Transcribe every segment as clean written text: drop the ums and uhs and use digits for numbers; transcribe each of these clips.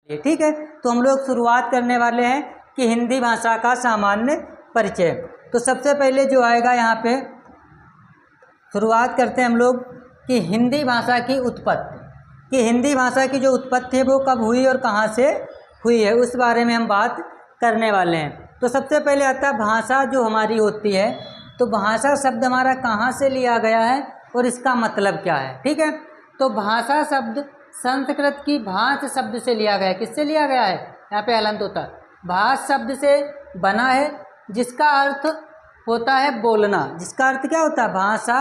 ठीक है। तो हम लोग शुरुआत करने वाले हैं कि हिंदी भाषा का सामान्य परिचय। तो सबसे पहले जो आएगा यहाँ पे शुरुआत करते हैं हम लोग कि हिंदी भाषा की उत्पत्ति, कि हिंदी भाषा की जो उत्पत्ति है वो कब हुई और कहाँ से हुई है, उस बारे में हम बात करने वाले हैं। तो सबसे पहले आता है भाषा जो हमारी होती है, तो भाषा शब्द हमारा कहाँ से लिया गया है और इसका मतलब क्या है। ठीक है, तो भाषा शब्द संस्कृत की भाष शब्द से लिया गया है। किससे लिया गया है, यहाँ पे हलंत होता है, भाष शब्द से बना है, जिसका अर्थ होता है बोलना। जिसका अर्थ क्या होता है, भाषा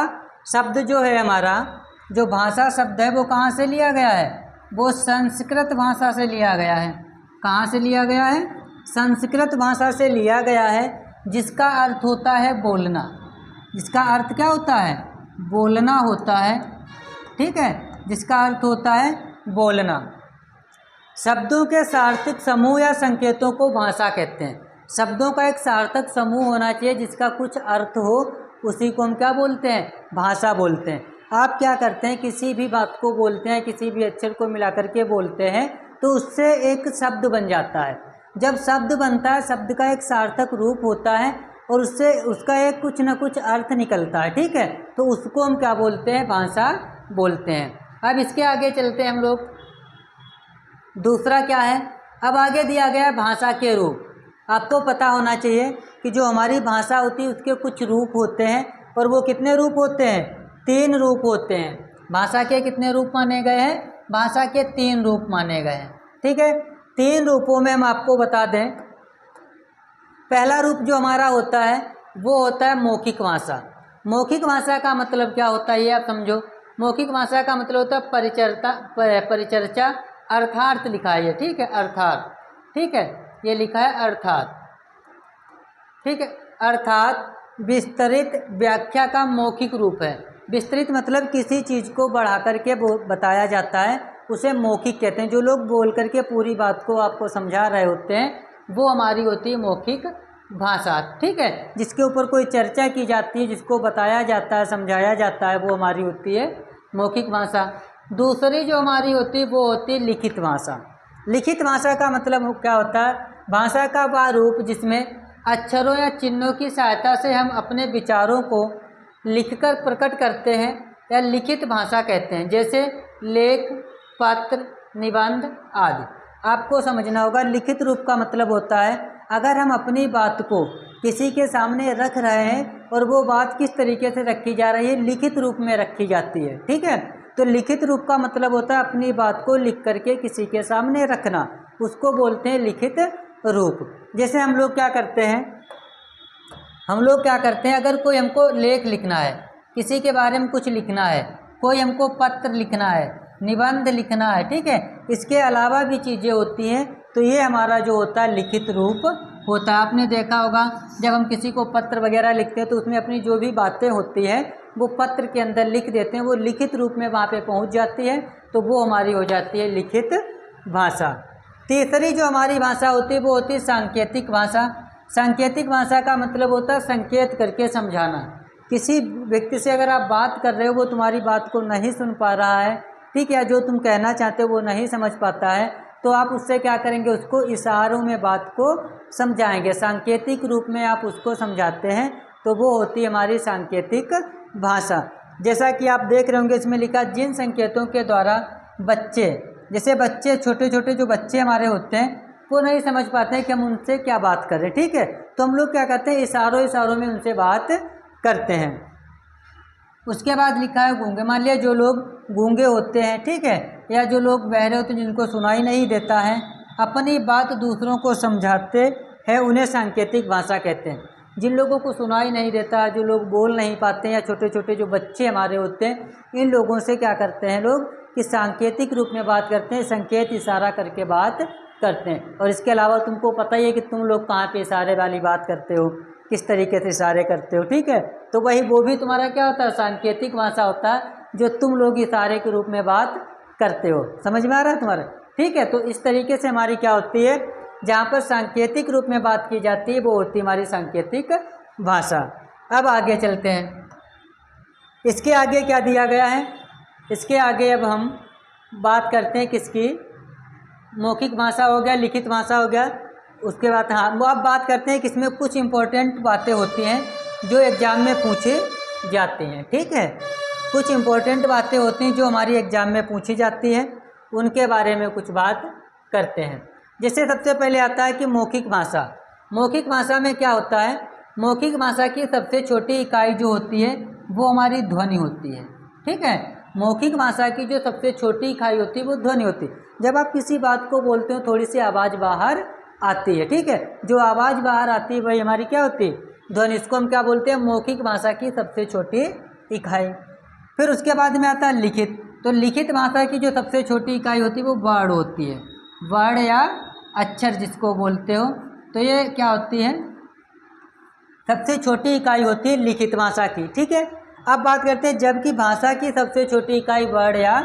शब्द जो है हमारा, जो भाषा शब्द है वो कहाँ से लिया गया है, वो संस्कृत भाषा से लिया गया है। कहाँ से लिया गया है, संस्कृत भाषा से लिया गया है, जिसका अर्थ होता है बोलना। जिसका अर्थ क्या होता है, बोलना होता है। ठीक है, जिसका अर्थ होता है बोलना। शब्दों के सार्थक समूह या संकेतों को भाषा कहते हैं। शब्दों का एक सार्थक समूह होना चाहिए जिसका कुछ अर्थ हो, उसी को हम क्या बोलते हैं, भाषा बोलते हैं। आप क्या करते हैं, किसी भी बात को बोलते हैं, किसी भी अक्षर को मिला करके बोलते हैं, तो उससे एक शब्द बन जाता है। जब शब्द बनता है, शब्द का एक सार्थक रूप होता है और उससे उसका एक कुछ न कुछ अर्थ निकलता है। ठीक है, तो उसको हम क्या बोलते हैं, भाषा बोलते हैं। अब इसके आगे चलते हैं हम लोग। दूसरा क्या है, अब आगे दिया गया है भाषा के रूप। आपको पता होना चाहिए कि जो हमारी भाषा होती है उसके कुछ रूप होते हैं, और वो कितने रूप होते हैं, 3 रूप होते हैं। भाषा के कितने रूप माने गए हैं, भाषा के 3 रूप माने गए हैं। ठीक है, 3 रूपों में हम आपको बता दें। पहला रूप जो हमारा होता है वो होता है मौखिक भाषा। मौखिक भाषा का मतलब क्या होता है, ये आप समझो। मौखिक भाषा का मतलब होता है परिचर्चा, अर्थार्थ लिखा है ये। ठीक है, अर्थात, ठीक है, ये लिखा है अर्थात। ठीक है, अर्थात विस्तृत व्याख्या का मौखिक रूप है। विस्तृत मतलब किसी चीज़ को बढ़ा करके बताया जाता है, उसे मौखिक कहते हैं। जो लोग बोल करके पूरी बात को आपको समझा रहे होते हैं वो हमारी होती है मौखिक भाषा। ठीक है, जिसके ऊपर कोई चर्चा की जाती है, जिसको बताया जाता है, समझाया जाता है, वो हमारी होती है मौखिक भाषा। दूसरी जो हमारी होती है वो होती है लिखित भाषा। लिखित भाषा का मतलब क्या होता है, भाषा का वह रूप जिसमें अक्षरों या चिन्हों की सहायता से हम अपने विचारों को लिखकर प्रकट करते हैं, या लिखित भाषा कहते हैं। जैसे लेख, पत्र, निबंध आदि। आपको समझना होगा, लिखित रूप का मतलब होता है अगर हम अपनी बात को किसी के सामने रख रहे हैं और वो बात किस तरीके से रखी जा रही है, लिखित रूप में रखी जाती है। ठीक है, तो लिखित रूप का मतलब होता है अपनी बात को लिख करके किसी के सामने रखना, उसको बोलते हैं लिखित रूप। जैसे हम लोग क्या करते हैं, अगर कोई हमको लेख लिखना है, किसी के बारे में कुछ लिखना है, कोई हमको पत्र लिखना है, निबंध लिखना है, ठीक है, इसके अलावा भी चीज़ें होती हैं, तो ये हमारा जो होता है लिखित रूप होता है। आपने देखा होगा जब हम किसी को पत्र वगैरह लिखते हैं तो उसमें अपनी जो भी बातें होती हैं वो पत्र के अंदर लिख देते हैं, वो लिखित रूप में वहाँ पे पहुँच जाती है, तो वो हमारी हो जाती है लिखित भाषा। तीसरी जो हमारी भाषा होती है वो होती है सांकेतिक भाषा। सांकेतिक भाषा का मतलब होता है संकेत करके समझाना। किसी व्यक्ति से अगर आप बात कर रहे हो, वो तुम्हारी बात को नहीं सुन पा रहा है, ठीक है, जो तुम कहना चाहते हो वो नहीं समझ पाता है, तो आप उससे क्या करेंगे, उसको इशारों में बात को समझाएंगे, सांकेतिक रूप में आप उसको समझाते हैं, तो वो होती है हमारी सांकेतिक भाषा। जैसा कि आप देख रहे होंगे इसमें लिखा, जिन संकेतों के द्वारा बच्चे, जैसे बच्चे, छोटे छोटे जो बच्चे हमारे होते हैं वो नहीं समझ पाते हैं कि हम उनसे क्या बात कर रहे हैं। ठीक है, तो हम लोग क्या करते हैं, इशारों में उनसे बात करते हैं। उसके बाद लिखा है गूंगे। मान लिया जो लोग गूंगे होते हैं, ठीक है, या जो लोग बहरे होते हैं जिनको सुनाई नहीं देता है, अपनी बात दूसरों को समझाते हैं, उन्हें सांकेतिक भाषा कहते हैं। जिन लोगों को सुनाई नहीं देता, जो लोग बोल नहीं पाते, या छोटे छोटे जो बच्चे हमारे होते हैं, इन लोगों से क्या करते हैं लोग कि सांकेतिक रूप में बात करते हैं, संकेत इशारा करके बात करते हैं। और इसके अलावा तुमको पता ही है कि तुम लोग कहाँ पे इशारे वाली बात करते हो, किस तरीके से इशारे करते हो। ठीक है, तो वही वो भी तुम्हारा क्या होता है, सांकेतिक भाषा होता है, जो तुम लोग इशारे के रूप में बात करते हो। समझ में आ रहा है तुम्हारा? ठीक है, तो इस तरीके से हमारी क्या होती है, जहाँ पर सांकेतिक रूप में बात की जाती है वो होती है हमारी सांकेतिक भाषा। अब आगे चलते हैं, इसके आगे क्या दिया गया है, इसके आगे अब हम बात करते हैं किसकी, मौखिक भाषा हो गया, लिखित भाषा हो गया। उसके बाद हाँ, वो अब बात करते हैं कि इसमें कुछ इम्पोर्टेंट बातें होती हैं जो एग्ज़ाम में पूछे जाती हैं। ठीक है, कुछ इम्पोर्टेंट बातें होती हैं जो हमारी एग्ज़ाम में पूछी जाती हैं, उनके बारे में कुछ बात करते हैं। जैसे सबसे पहले आता है कि मौखिक भाषा। मौखिक भाषा में क्या होता है, मौखिक भाषा की सबसे छोटी इकाई जो होती है वो हमारी ध्वनि होती है। ठीक है, मौखिक भाषा की जो सबसे छोटी इकाई होती है वो ध्वनि होती है। जब आप किसी बात को बोलते हो थोड़ी सी आवाज़ बाहर आती है। ठीक है, जो आवाज़ बाहर आती है वही हमारी क्या होती है, ध्वनि। इसको हम क्या बोलते हैं, मौखिक भाषा की सबसे छोटी इकाई। फिर उसके बाद में आता है लिखित। तो लिखित भाषा की जो सबसे छोटी इकाई होती है वो वर्ड होती है, वर्ड या अक्षर जिसको बोलते हो। तो ये क्या होती है, सबसे छोटी इकाई होती है लिखित भाषा की। ठीक है, अब बात करते हैं जबकि भाषा की सबसे छोटी इकाई वर्ड या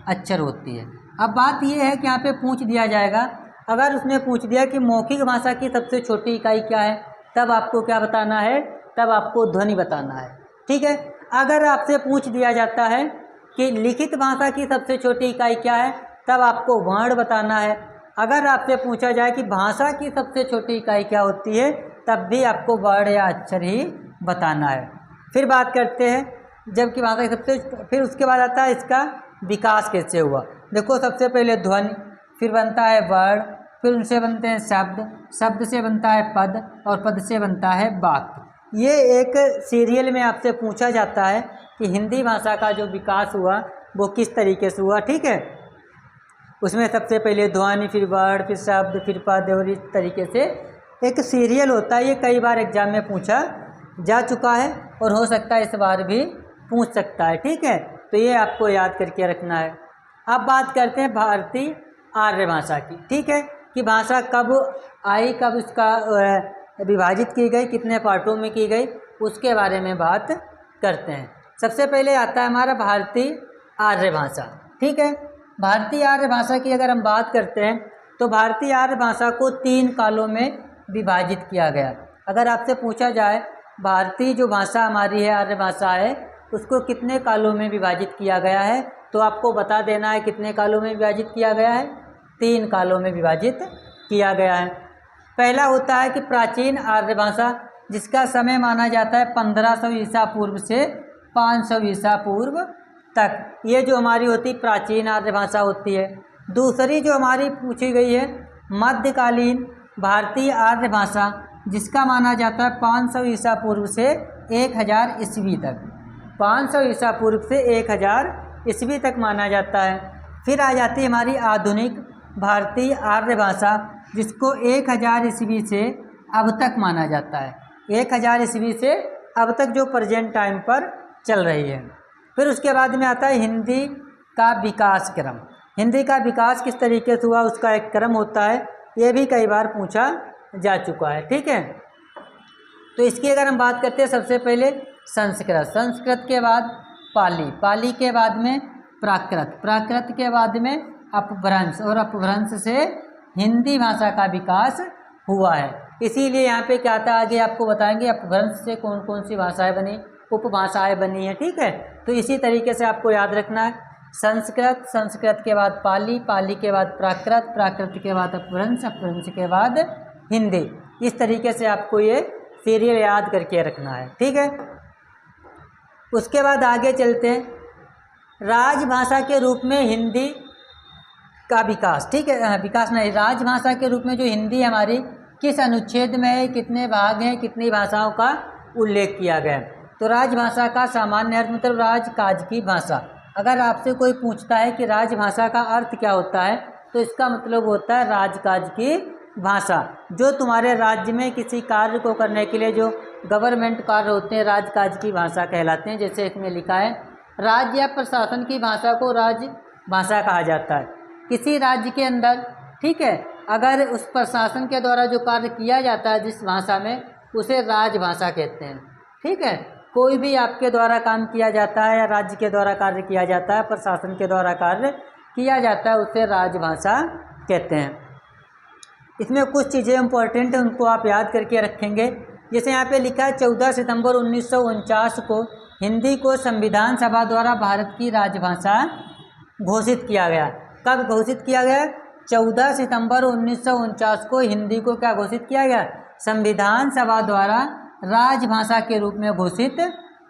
अक्षर होती है। अब बात ये है कि यहाँ पे पूछ दिया जाएगा, अगर उसने पूछ दिया कि मौखिक भाषा की सबसे छोटी इकाई क्या है, तब आपको क्या बताना है, तब आपको ध्वनि बताना है। ठीक है, अगर आपसे पूछ दिया जाता है कि लिखित भाषा की सबसे छोटी इकाई क्या है, तब आपको वर्ण बताना है। अगर आपसे पूछा जाए कि भाषा की सबसे छोटी इकाई क्या होती है, तब भी आपको वर्ण या अक्षर ही बताना है। फिर बात करते हैं जबकि भाषा की सबसे, फिर उसके बाद आता है इसका विकास कैसे हुआ। देखो, सबसे पहले ध्वनि, फिर बनता है वर्ण, फिर उनसे बनते हैं शब्द, शब्द से बनता है पद, और पद से बनता है वाक्य। ये एक सीरियल में आपसे पूछा जाता है कि हिंदी भाषा का जो विकास हुआ वो किस तरीके से हुआ। ठीक है, उसमें सबसे पहले ध्वनि, फिर वर्ण, फिर शब्द, फिर पद, और इस तरीके से एक सीरियल होता है। ये कई बार एग्जाम में पूछा जा चुका है और हो सकता है इस बार भी पूछ सकता है। ठीक है, तो ये आपको याद करके रखना है। अब बात करते हैं भारतीय आर्य भाषा की। ठीक है, कि भाषा कब आई, कब इसका विभाजित की गई, कितने पार्टों में की गई, उसके बारे में बात करते हैं। सबसे पहले आता है हमारा भारतीय आर्य भाषा। ठीक है, भारतीय आर्य भाषा की अगर हम बात करते हैं तो भारतीय आर्य भाषा को 3 कालों में विभाजित किया गया। अगर आपसे पूछा जाए भारतीय जो भाषा हमारी है, आर्य भाषा है, उसको कितने कालों में विभाजित किया गया है, तो आपको बता देना है कितने कालों में विभाजित किया गया है। 3 कालों में विभाजित किया गया है। पहला होता है कि प्राचीन आर्य भाषा, जिसका समय माना जाता है 1500 ईसा पूर्व से 500 ईसा पूर्व तक। ये जो हमारी होती प्राचीन आर्य भाषा होती है। दूसरी जो हमारी पूछी गई है मध्यकालीन भारतीय आर्य भाषा, जिसका माना जाता है 500 ईसा पूर्व से 1000 ईस्वी तक। 500 ईसा पूर्व से 1000 ईस्वी तक माना जाता है। फिर आ जाती है हमारी आधुनिक भारतीय आर्य भाषा, जिसको 1000 ईस्वी से अब तक माना जाता है। 1000 ईस्वी से अब तक जो प्रेजेंट टाइम पर चल रही है। फिर उसके बाद में आता है हिंदी का विकास क्रम। हिंदी का विकास किस तरीके से हुआ, उसका एक क्रम होता है। ये भी कई बार पूछा जा चुका है। ठीक है, तो इसकी अगर हम बात करते हैं, सबसे पहले संस्कृत, संस्कृत के बाद पाली, पाली के बाद में प्राकृत, प्राकृत के बाद में अपभ्रंश, और अपभ्रंश से हिंदी भाषा का विकास हुआ है। इसीलिए यहाँ पे क्या आता है आगे आपको बताएंगे अपभ्रंश से कौन कौन सी भाषाएं बनी, उपभाषाएं बनी हैं। ठीक है, तो इसी तरीके से आपको याद रखना है, संस्कृत, संस्कृत के बाद पाली, पाली के बाद प्राकृत, प्राकृत के बाद अपभ्रंश, अपभ्रंश के बाद हिंदी। इस तरीके से आपको ये सीरियल याद करके रखना है। ठीक है, उसके बाद आगे चलते हैं, राजभाषा के रूप में हिंदी का विकास। ठीक है, विकास नहीं, राजभाषा के रूप में जो हिंदी हमारी किस अनुच्छेद में है, कितने भाग हैं, कितनी भाषाओं का उल्लेख किया गया है। तो राजभाषा का सामान्य अर्थ मतलब राजकाज की भाषा। अगर आपसे कोई पूछता है कि राजभाषा का अर्थ क्या होता है, तो इसका मतलब होता है राजकाज की भाषा। जो तुम्हारे राज्य में किसी कार्य को करने के लिए जो गवर्नमेंट कार्य होते हैं, राजकाज की भाषा कहलाते हैं। जैसे इसमें लिखा है, राज्य या प्रशासन की भाषा को राजभाषा कहा जाता है। किसी राज्य के अंदर, ठीक है, अगर उस प्रशासन के द्वारा जो कार्य किया जाता है जिस भाषा में, उसे राजभाषा कहते हैं। ठीक है, कोई भी आपके द्वारा काम किया जाता है या राज्य के द्वारा कार्य किया जाता है, प्रशासन के द्वारा कार्य किया जाता है, उसे राजभाषा कहते हैं। इसमें कुछ चीज़ें इंपॉर्टेंट हैं, उनको आप याद करके रखेंगे। जैसे यहाँ पे लिखा है 14 सितंबर 1949 को हिंदी को संविधान सभा द्वारा भारत की राजभाषा घोषित किया गया। कब घोषित किया गया? 14 सितंबर 1949 को हिंदी को क्या घोषित किया गया? संविधान सभा द्वारा राजभाषा के रूप में घोषित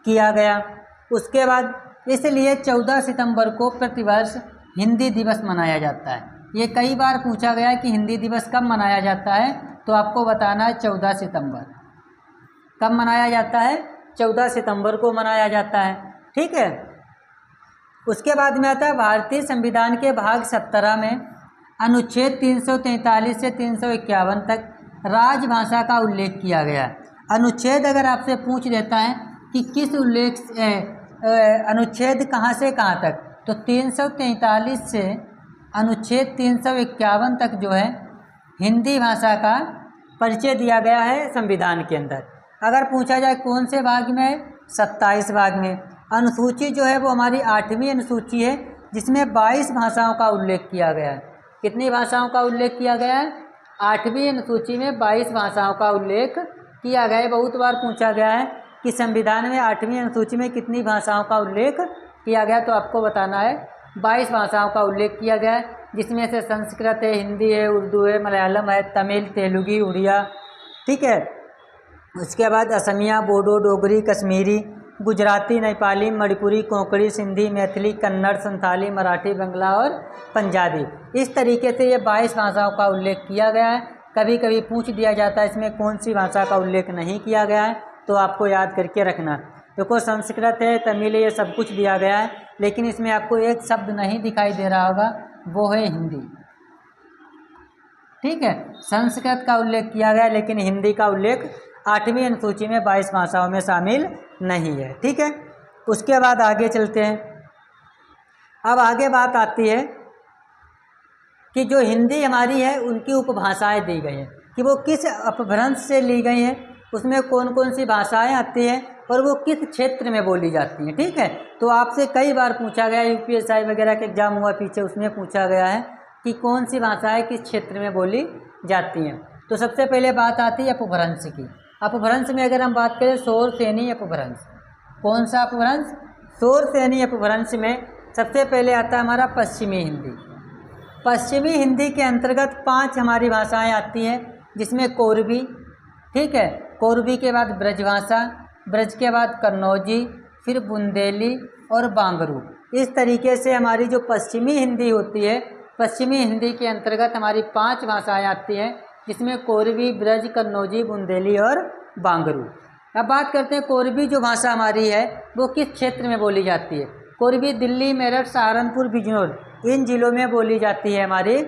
किया गया। उसके बाद इसलिए 14 सितंबर को प्रतिवर्ष हिंदी दिवस मनाया जाता है। ये कई बार पूछा गया कि हिंदी दिवस कब मनाया जाता है, तो आपको बताना है 14 सितंबर। कब मनाया जाता है? 14 सितंबर को मनाया जाता है। ठीक है। उसके बाद में आता है भारतीय संविधान के भाग 17 में अनुच्छेद 343 से 351 तक राजभाषा का उल्लेख किया गया है। अनुच्छेद अगर आपसे पूछ देता है कि किस अनुच्छेद कहाँ से कहाँ तक, तो 343 से अनुच्छेद 351 तक जो है हिंदी भाषा का परिचय दिया गया है संविधान के अंदर। अगर पूछा जाए कौन से भाग में, 27 भाग में। अनुसूची जो है वो हमारी 8वीं अनुसूची है, जिसमें 22 भाषाओं का उल्लेख किया गया है। कितनी भाषाओं का उल्लेख किया गया है? 8वीं अनुसूची में 22 भाषाओं का उल्लेख किया गया है। बहुत बार पूछा गया है कि संविधान में 8वीं अनुसूची में कितनी भाषाओं का उल्लेख किया गया, तो आपको बताना है 22 भाषाओं का उल्लेख किया गया है, जिसमें से संस्कृत है, हिंदी है, उर्दू है, मलयालम है, तमिल, तेलुगी, उड़िया। ठीक है। उसके बाद असमिया, बोडो, डोगरी, कश्मीरी, गुजराती, नेपाली, मणिपुरी, कोंकणी, सिंधी, मैथिली, कन्नड़, संथाली, मराठी, बंगला और पंजाबी। इस तरीके से ये 22 भाषाओं का उल्लेख किया गया है। कभी कभी पूछ दिया जाता है इसमें कौन सी भाषा का उल्लेख नहीं किया गया है, तो आपको याद करके रखना। देखो संस्कृत है, तमिल है, ये सब कुछ दिया गया है, लेकिन इसमें आपको एक शब्द नहीं दिखाई दे रहा होगा, वो है हिंदी। ठीक है। संस्कृत का उल्लेख किया गया, लेकिन हिंदी का उल्लेख 8वीं अनुसूची में 22 भाषाओं में शामिल नहीं है। ठीक है। उसके बाद आगे चलते हैं। अब आगे बात आती है कि जो हिंदी हमारी है उनकी उपभाषाएं दी गई हैं कि वो किस अपभ्रंश से ली गई हैं, उसमें कौन कौन सी भाषाएं आती हैं और वो किस क्षेत्र में बोली जाती हैं। ठीक है। तो आपसे कई बार पूछा गया, यूपीएससी वगैरह के एग्जाम हुआ पीछे, उसमें पूछा गया है कि कौन सी भाषाएं किस क्षेत्र में बोली जाती हैं। तो सबसे पहले बात आती है अपभ्रंश की। अपभ्रंश में अगर हम बात करें शोर सेनी अपभ्रंश। कौन सा अपभ्रंश? शोर सेनी अपभ्रंश में सबसे पहले आता है हमारा पश्चिमी हिंदी। पश्चिमी हिंदी के अंतर्गत 5 हमारी भाषाएं आती हैं, जिसमें कोरबी। ठीक है। कोरबी के बाद ब्रजभाषा, ब्रज के बाद कन्नौजी, फिर बुंदेली और बांगरू। इस तरीके से हमारी जो पश्चिमी हिंदी होती है, पश्चिमी हिंदी के अंतर्गत हमारी 5 भाषाएं आती हैं, जिसमें कोरबी, ब्रज, कन्नौजी, बुंदेली और बांगरू। अब बात करते हैं कोरबी जो भाषा हमारी है वो किस क्षेत्र में बोली जाती है। कोरबी दिल्ली, मेरठ, सहारनपुर, बिजनौर इन जिलों में बोली जाती है हमारी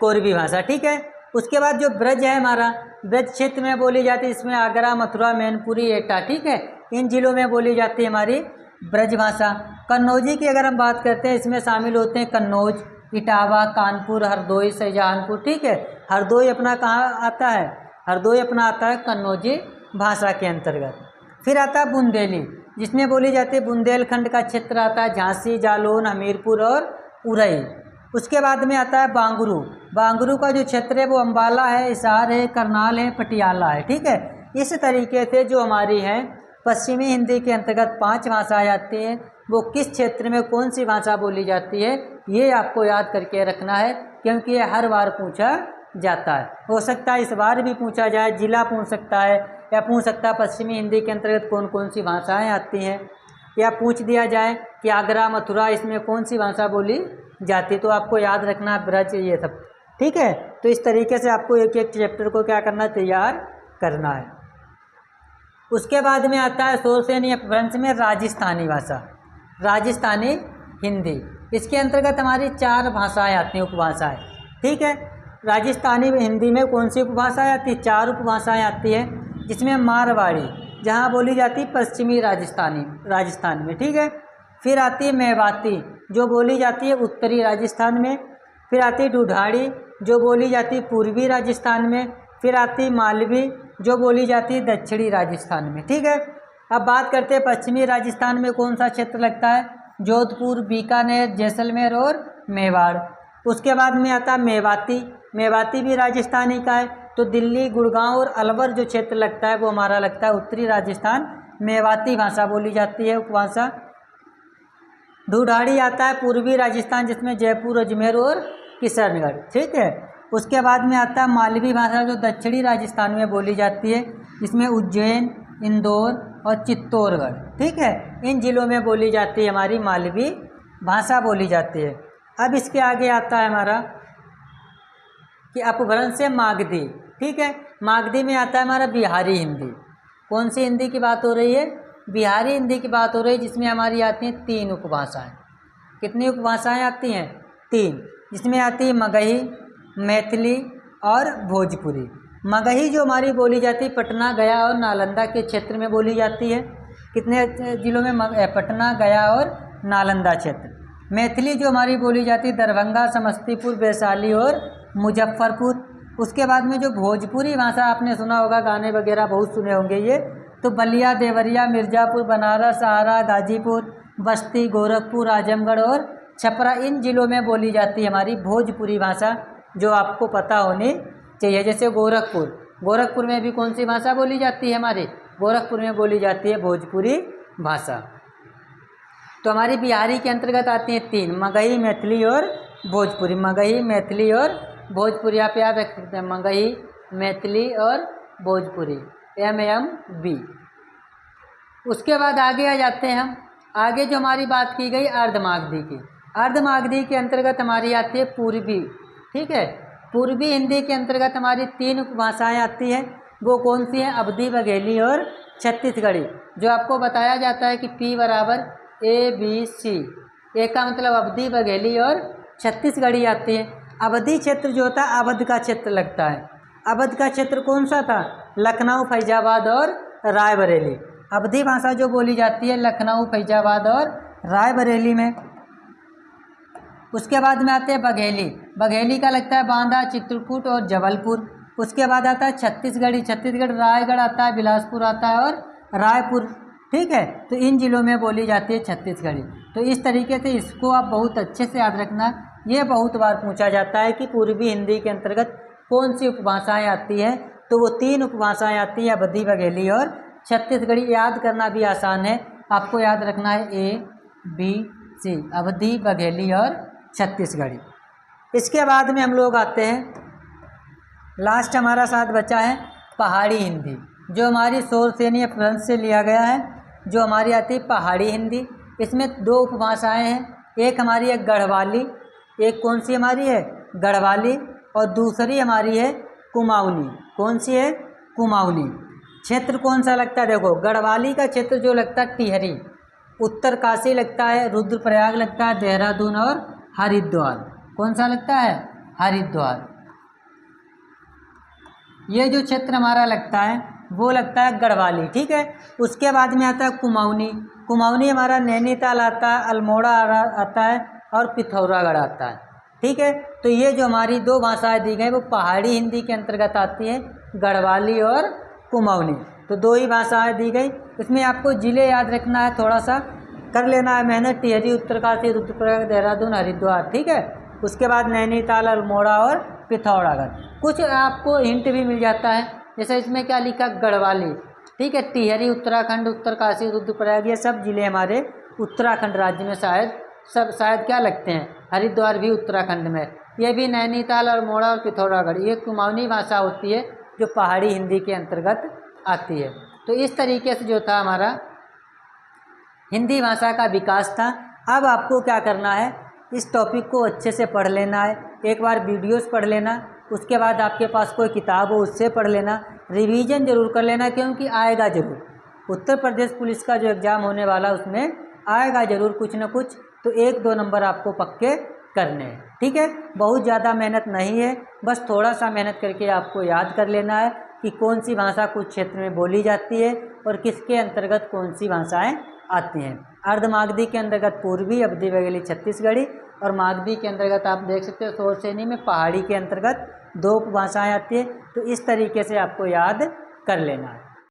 कोरबी भाषा। ठीक है। उसके बाद जो ब्रज है हमारा, ब्रज क्षेत्र में बोली जाती है, इसमें आगरा, मथुरा, मैनपुरी, एटा। ठीक है। इन जिलों में बोली जाती है हमारी ब्रज भाषा। कन्नौजी की अगर हम बात करते हैं, इसमें शामिल होते हैं कन्नौज, इटावा, कानपुर, हरदोई, शाहजहांपुर। ठीक है। हरदोई अपना कहाँ आता है? हरदोई अपना आता है कन्नौजी भाषा के अंतर्गत। फिर आता है बुंदेली, जिसमें बोली जाती है बुंदेलखंड का क्षेत्र आता है, झांसी, जालौन, हमीरपुर और उरई। उसके बाद में आता है बांगरू। बांगरू का जो क्षेत्र है वो अम्बाला है, हिसार है, करनाल है, पटियाला है। ठीक है। इस तरीके से जो हमारी है पश्चिमी हिंदी के अंतर्गत 5 भाषाएं आती हैं, वो किस क्षेत्र में कौन सी भाषा बोली जाती है ये आपको याद करके रखना है, क्योंकि ये हर बार पूछा जाता है। हो सकता है इस बार भी पूछा जाए, जिला पूछ सकता है, या पूछ सकता है पश्चिमी हिंदी के अंतर्गत कौन कौन सी भाषाएं आती हैं, या पूछ दिया जाए कि आगरा, मथुरा इसमें कौन सी भाषा बोली जाती है। तो आपको याद रखना है ब्रज, ये सब। ठीक है। तो इस तरीके से आपको एक एक चैप्टर को क्या करना है, तैयार करना है। उसके बाद में आता है शोर सेनी अपभ्रंश में राजस्थानी भाषा, राजस्थानी हिंदी। इसके अंतर्गत हमारी 4 भाषाएं आती हैं, उपभाषाएं। ठीक है। राजस्थानी हिंदी में कौन सी उपभाषाएं आती है? 4 उपभाषाएं आती है, जिसमें मारवाड़ी जहाँ बोली जाती है पश्चिमी राजस्थान में। ठीक है। फिर आती है मेवाती जो बोली जाती है उत्तरी राजस्थान में। फिर आती है ढूढ़ाड़ी जो बोली जाती है पूर्वी राजस्थान में। फिर आती है मालवी जो बोली जाती है दक्षिणी राजस्थान में। ठीक है। अब बात करते हैं पश्चिमी राजस्थान में कौन सा क्षेत्र लगता है? जोधपुर, बीकानेर, जैसलमेर और मेवाड़। उसके बाद में आता है मेवाती। मेवाती भी राजस्थानी का है, तो दिल्ली, गुड़गांव और अलवर जो क्षेत्र लगता है वो हमारा लगता है उत्तरी राजस्थान। मेवाती भाषा बोली जाती है, उपभाषा। ढूढ़ाड़ी आता है पूर्वी राजस्थान, जिसमें जयपुर, अजमेर और किशनगढ़, ठीक है। उसके बाद में आता है मालवी भाषा, जो दक्षिणी राजस्थान में बोली जाती है, जिसमें उज्जैन, इंदौर और चित्तौड़गढ़, ठीक है, इन जिलों में बोली जाती है हमारी मालवी भाषा बोली जाती है। अब इसके आगे आता है हमारा कि अपभ्रंश से मागधी, ठीक है। मागधी में आता है हमारा बिहारी हिंदी। कौन सी हिंदी की बात हो रही है? बिहारी हिंदी की बात हो रही है, जिसमें हमारी आती हैं 3 उपभाषाएं। कितनी उपभाषाएं आती हैं? 3, जिसमें आती है मगही, मैथिली और भोजपुरी। मगही जो हमारी बोली जाती है पटना, गया और नालंदा के क्षेत्र में बोली जाती है। कितने जिलों में? पटना, गया और नालंदा क्षेत्र। मैथिली जो हमारी बोली जाती है दरभंगा, समस्तीपुर, वैशाली और मुजफ्फरपुर। उसके बाद में जो भोजपुरी भाषा आपने सुना होगा, गाने वगैरह बहुत सुने होंगे ये, तो बलिया, देवरिया, मिर्ज़ापुर, बनारस, आरा, गाजीपुर, बस्ती, गोरखपुर, आजमगढ़ और छपरा, इन जिलों में बोली जाती है हमारी भोजपुरी भाषा, जो आपको पता होनी चाहिए। जैसे गोरखपुर में भी कौन सी भाषा बोली जाती है हमारी? गोरखपुर में बोली जाती है भोजपुरी भाषा। तो हमारी बिहारी के अंतर्गत आती हैं 3, मगही, मैथिली और भोजपुरी। मगही, मैथिली और भोजपुरी, आप याद रख सकते हैं, मगही, मैथिली और भोजपुरी, MAMB। उसके बाद आगे आ जाते हैं हम। आगे जो हमारी बात की गई अर्धमागधी की, अर्धमागधी के अंतर्गत हमारी आती है पूर्वी, ठीक है। पूर्वी हिंदी के अंतर्गत हमारी 3 उपभाषाएं आती हैं। वो कौन सी हैं? अवधी, बघेली और छत्तीसगढ़ी। जो आपको बताया जाता है कि P बराबर ABC, ए का मतलब अवधी, बघेली और छत्तीसगढ़ी आती है। अवधी क्षेत्र जो होता है अवध का क्षेत्र लगता है। अवध का क्षेत्र कौन सा था? लखनऊ, फैजाबाद और रायबरेली। अवधी भाषा जो बोली जाती है लखनऊ, फैजाबाद और रायबरेली में। उसके बाद में आते हैं बघेली। बघेली का लगता है बांदा, चित्रकूट और जबलपुर। उसके बाद आता है छत्तीसगढ़ी। छत्तीसगढ़, रायगढ़ आता है, बिलासपुर आता है और रायपुर, ठीक है। तो इन जिलों में बोली जाती है छत्तीसगढ़ी। तो इस तरीके से इसको आप बहुत अच्छे से याद रखना। ये बहुत बार पूछा जाता है कि पूर्वी हिंदी के अंतर्गत कौन सी उपभाषाएं आती हैं, तो वो 3 उपभाषाएं आती हैं, अवधी, बघेली और छत्तीसगढ़ी। याद करना भी आसान है, आपको याद रखना है ABC, अवधी, बघेली और छत्तीसगढ़ी। इसके बाद में हम लोग आते हैं, लास्ट हमारा साथ बचा है पहाड़ी हिंदी, जो हमारी सोरसेनी अपभ्रंश से लिया गया है, जो हमारी आती है पहाड़ी हिंदी। इसमें 2 उपभाषाएं हैं, एक हमारी है गढ़वाली, एक कौन सी हमारी है? गढ़वाली, और दूसरी हमारी है कुमाऊनी। कौन सी है? कुमाऊनी। क्षेत्र कौन सा लगता है? देखो, गढ़वाली का क्षेत्र जो लगता है टिहरी, उत्तरकाशी लगता है, रुद्रप्रयाग लगता है, देहरादून और हरिद्वार। कौन सा लगता है? हरिद्वार। ये जो क्षेत्र हमारा लगता है वो लगता है गढ़वाली, ठीक है। उसके बाद में आता है कुमाऊनी। कुमाऊनी हमारा नैनीताल आता है, अल्मोड़ा आता है और पिथौरागढ़ आता है, ठीक है। तो ये जो हमारी 2 भाषाएं दी गई वो पहाड़ी हिंदी के अंतर्गत आती हैं, गढ़वाली और कुमाऊनी। तो 2 ही भाषाएं दी गई। इसमें आपको जिले याद रखना है, थोड़ा सा कर लेना है मेहनत। टिहरी, उत्तरकाशी, रुद्रप्रयाग, देहरादून, हरिद्वार, ठीक है। उसके बाद नैनीताल, अल्मोड़ा और पिथौरागढ़। कुछ आपको हिंट भी मिल जाता है, जैसे इसमें क्या लिखा? गढ़वाली, ठीक है। टिहरी उत्तराखंड, उत्तरकाशी, रुद्रप्रयाग, ये सब जिले हमारे उत्तराखंड राज्य में शायद क्या लगते हैं? हरिद्वार भी उत्तराखंड में। ये भी नैनीताल, अल्मोड़ा और पिथौरागढ़, ये कुमाऊनी भाषा होती है जो पहाड़ी हिंदी के अंतर्गत आती है। तो इस तरीके से जो था हमारा हिंदी भाषा का विकास था। अब आपको क्या करना है, इस टॉपिक को अच्छे से पढ़ लेना है। एक बार वीडियोस पढ़ लेना, उसके बाद आपके पास कोई किताब हो उससे पढ़ लेना, रिवीजन जरूर कर लेना, क्योंकि आएगा ज़रूर। उत्तर प्रदेश पुलिस का जो एग्ज़ाम होने वाला उसमें आएगा ज़रूर कुछ न कुछ, तो 1-2 नंबर आपको पक्के करने हैं, ठीक है। बहुत ज़्यादा मेहनत नहीं है, बस थोड़ा सा मेहनत करके आपको याद कर लेना है कि कौन सी भाषा कुछ क्षेत्र में बोली जाती है और किसके अंतर्गत कौन सी भाषाएँ आती हैं। अर्धमागधी के अंतर्गत पूर्वी, अवधी, बघेली, छत्तीसगढ़ी, और मागधी के अंतर्गत आप देख सकते हो सोरसेनी में पहाड़ी के अंतर्गत 2 उपभाषाएँ आती है। तो इस तरीके से आपको याद कर लेना है।